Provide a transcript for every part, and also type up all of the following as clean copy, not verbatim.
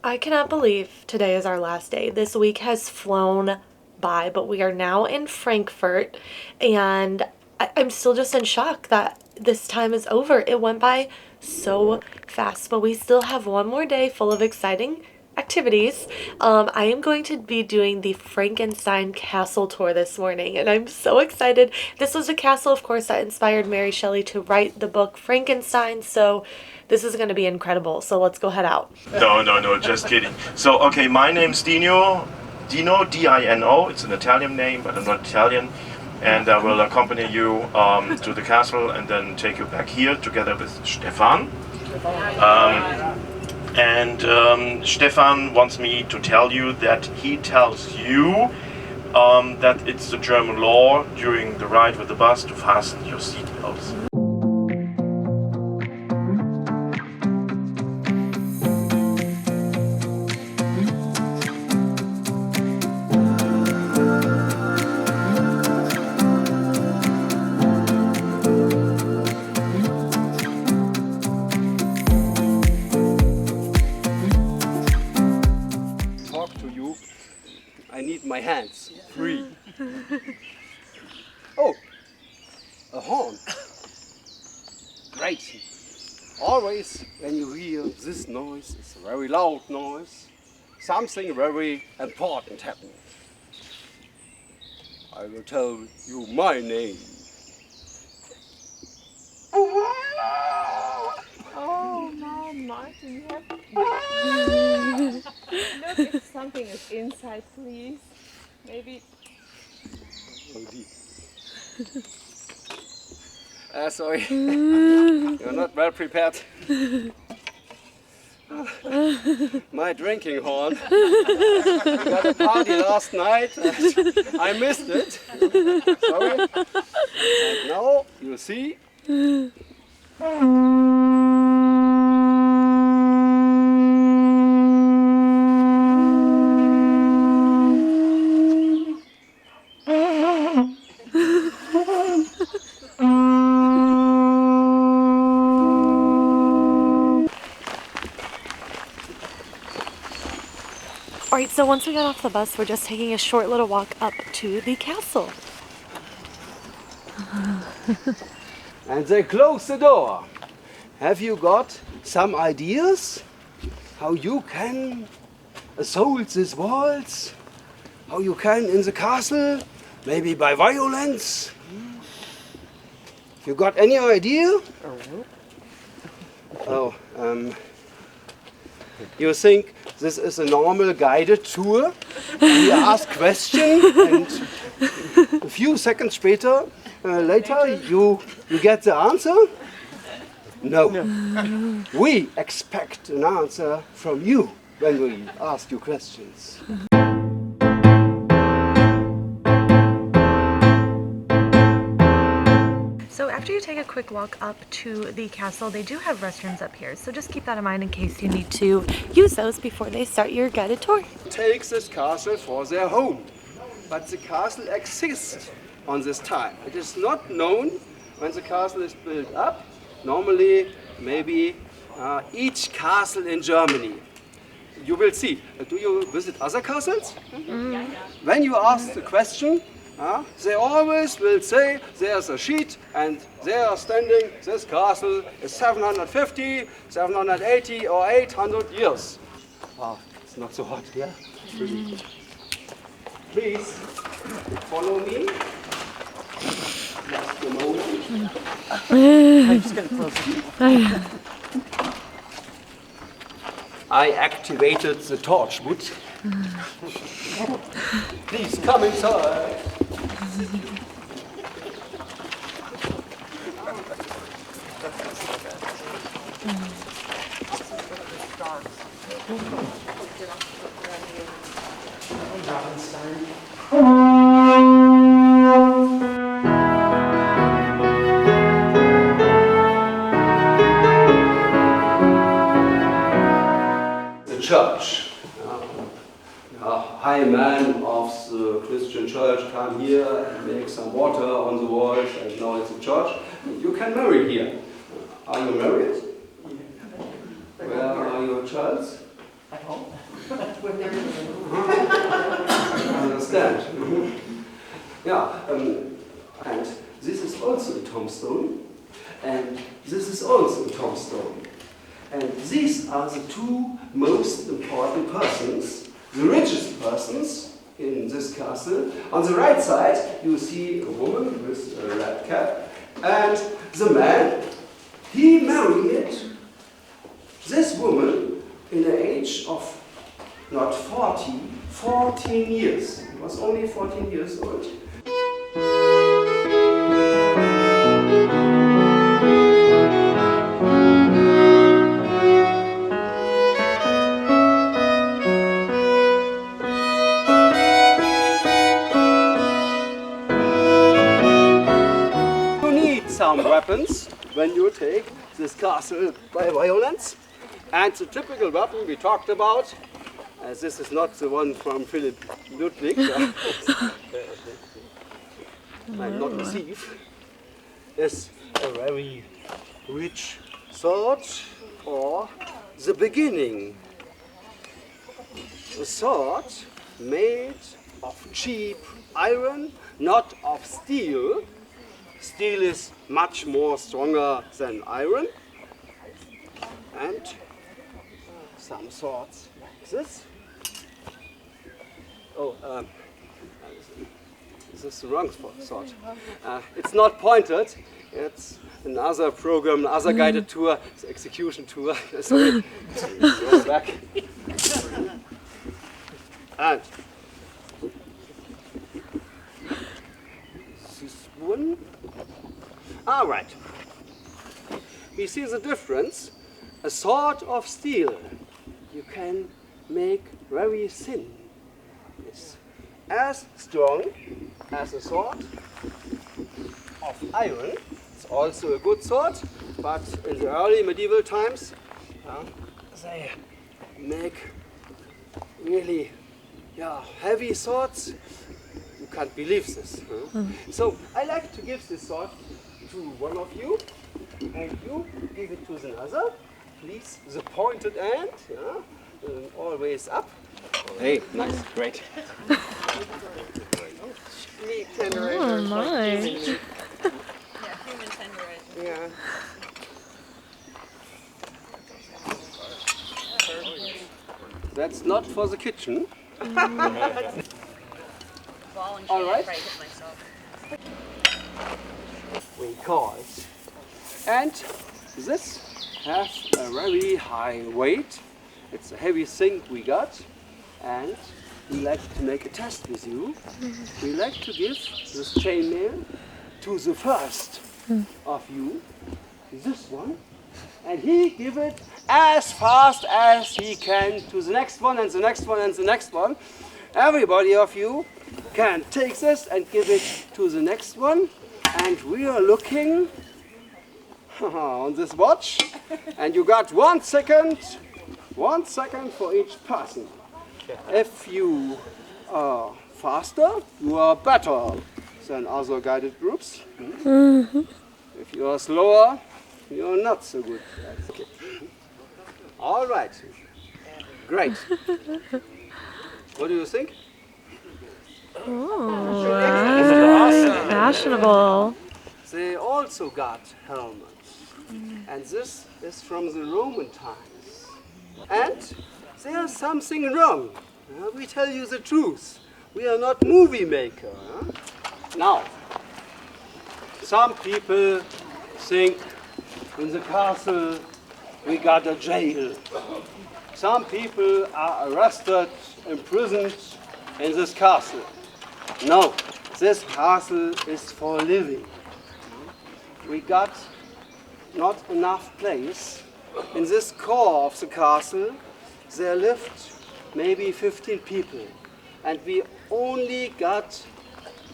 I cannot believe today is our last day. This week has flown by, but we are now in Frankfurt, and I'm still just in shock that this time is over. It went by so fast, but we still have one more day full of exciting activities. I am going to be doing the Frankenstein Castle tour this morning, and I'm so excited. This was a castle, of course, that inspired Mary Shelley to write the book Frankenstein, so this is going to be incredible. So let's go head out. No, just kidding. So, okay, my name's Dino, D-I-N-O. It's an Italian name, but I'm not Italian. And I will accompany you to the castle and then take you back here together with Stefan. Stefan wants me to tell you that he tells you that it's the German law during the ride with the bus to fasten your seatbelts. I need my hands free. Oh, a horn. Great. Always when you hear this noise, it's a very loud noise, something very important happening. I will tell you my name. Oh, Mom, Martin, you have... Look, if something is inside, please. Maybe... Sorry, you're not well prepared. My drinking horn. We got a party last night and I missed it. Sorry. And now you see. Alright, so once we got off the bus, we're just taking a short little walk up to the castle. And they close the door. Have you got some ideas how you can assault these walls? How you can in the castle? Maybe by violence? You got any idea? Oh, you think this is a normal guided tour? We ask questions and a few seconds later you get the answer? No. We expect an answer from you when we ask you questions. So after you take a quick walk up to the castle, they do have restrooms up here, so just keep that in mind in case you need to use those before they start your guided tour. Take this castle for their home, but the castle exists on this time. It is not known when the castle is built up. Normally, maybe each castle in Germany. You will see. Do you visit other castles? Mm-hmm. When you ask the question, they always will say there's a sheet and they are standing, this castle is 750, 780 or 800 years. Wow, it's not so hot here. Yeah? Please follow me. Just a moment. I'm just getting closer. I activated the torchwood. Please come inside. The church. High man of the Christian church come here and make some water on the walls, and now it's a church. You can marry here. Are you married? Where are your children? At home. I understand. Yeah, and this is also a tombstone, and this is also a tombstone. And these are the two most important persons, the richest persons in this castle. On the right side, you see a woman with a red cap, and the man, he married this woman in the age of not 40, 14 years. He was only 14 years old. You need some weapons when you take this castle by violence. And the typical weapon we talked about, this is not the one from Philip Ludwig, I'm not a thief, is a very rich sword or the beginning. A sword made of cheap iron, not of steel. Steel is much more stronger than iron. And some swords like this. Oh, this is the wrong sword. It's not pointed. It's another program, another guided tour, it's execution tour. Sorry, go back. And this one. All right. We see the difference. A sword of steel you can make very thin. It's as strong as a sword of iron. It's also a good sword, but in the early medieval times, they make really heavy swords. You can't believe this. So I like to give this sword to one of you, and you give it to the other. Please, the pointed end, always up. Hey, nice, great. Oh my. Yeah, human tenderizing. Yeah. That's not for the kitchen. All right. We call it. And this has a very high weight. It's a heavy thing we got. And we like to make a test with you. We like to give this chainmail to the first of you, this one, and he give it as fast as he can to the next one and the next one and the next one. Everybody of you can take this and give it to the next one, and we are looking on this watch, and you got 1 second for each person. If you are faster, you are better than other guided groups. If you are slower, you are not so good. Okay. All right. Great. What do you think? Oh, wow. Fashionable. They also got helmets. And this is from the Roman times. And there's something wrong. We tell you the truth. We are not movie maker. Now, some people think in the castle we got a jail. Some people are arrested, imprisoned in this castle. No, this castle is for living. We got not enough place. In this core of the castle, there lived maybe 15 people. And we only got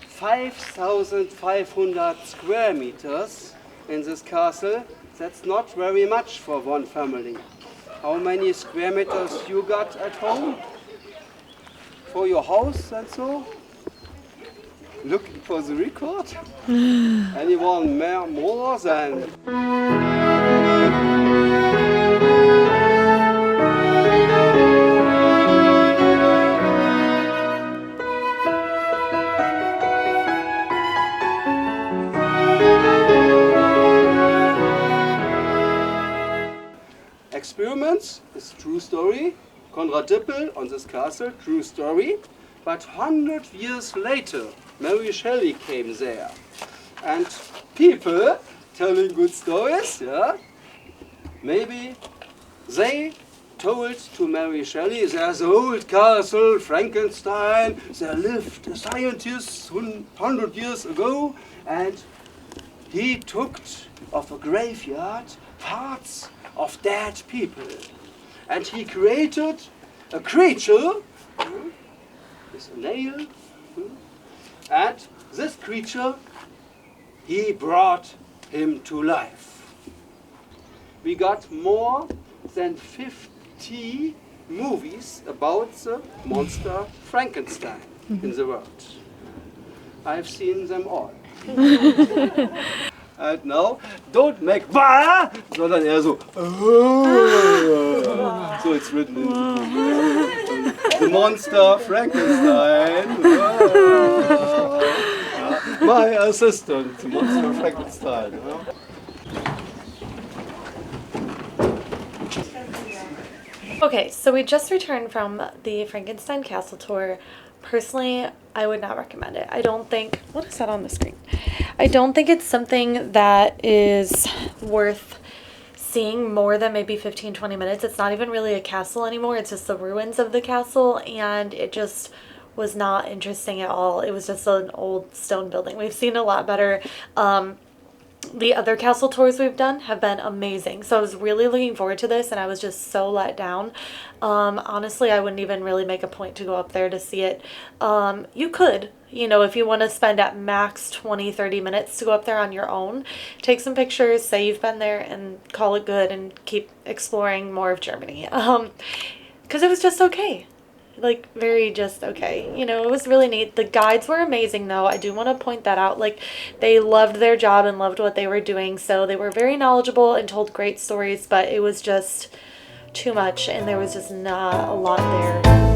5,500 square meters in this castle. That's not very much for one family. How many square meters you got at home? For your house and so? Looking for the record? Anyone more than? Konrad Dippel on this castle, true story. But 100 years later, Mary Shelley came there. And people telling good stories, yeah? Maybe they told to Mary Shelley, there's an old castle, Frankenstein, there lived a scientist 100 years ago, and he took of a graveyard parts of dead people. And he created a creature with a nail, and this creature, he brought him to life. We got more than 50 movies about the monster Frankenstein in the world. I've seen them all. And now, don't make bah, sondern eher so. So it's written in the book. The monster Frankenstein. My assistant, the monster Frankenstein. Okay, so we just returned from the Frankenstein Castle tour. Personally, I would not recommend it. I don't think, what is that on the screen? I don't think it's something that is worth seeing more than maybe 15-20 minutes. It's not even really a castle anymore. It's just the ruins of the castle, and it just was not interesting at all. It was just an old stone building. We've seen a lot better. The other castle tours we've done have been amazing. So I was really looking forward to this, and I was just so let down. Honestly, I wouldn't even really make a point to go up there to see it. You could, you know, if you want to spend at max 20-30 minutes to go up there on your own, take some pictures, say you've been there, and call it good and keep exploring more of Germany. Because it was just okay. Like, very just okay. You know, it was really neat. The guides were amazing, though. I do want to point that out. Like, they loved their job and loved what they were doing. So they were very knowledgeable and told great stories, but it was just too much, and there was just not a lot there.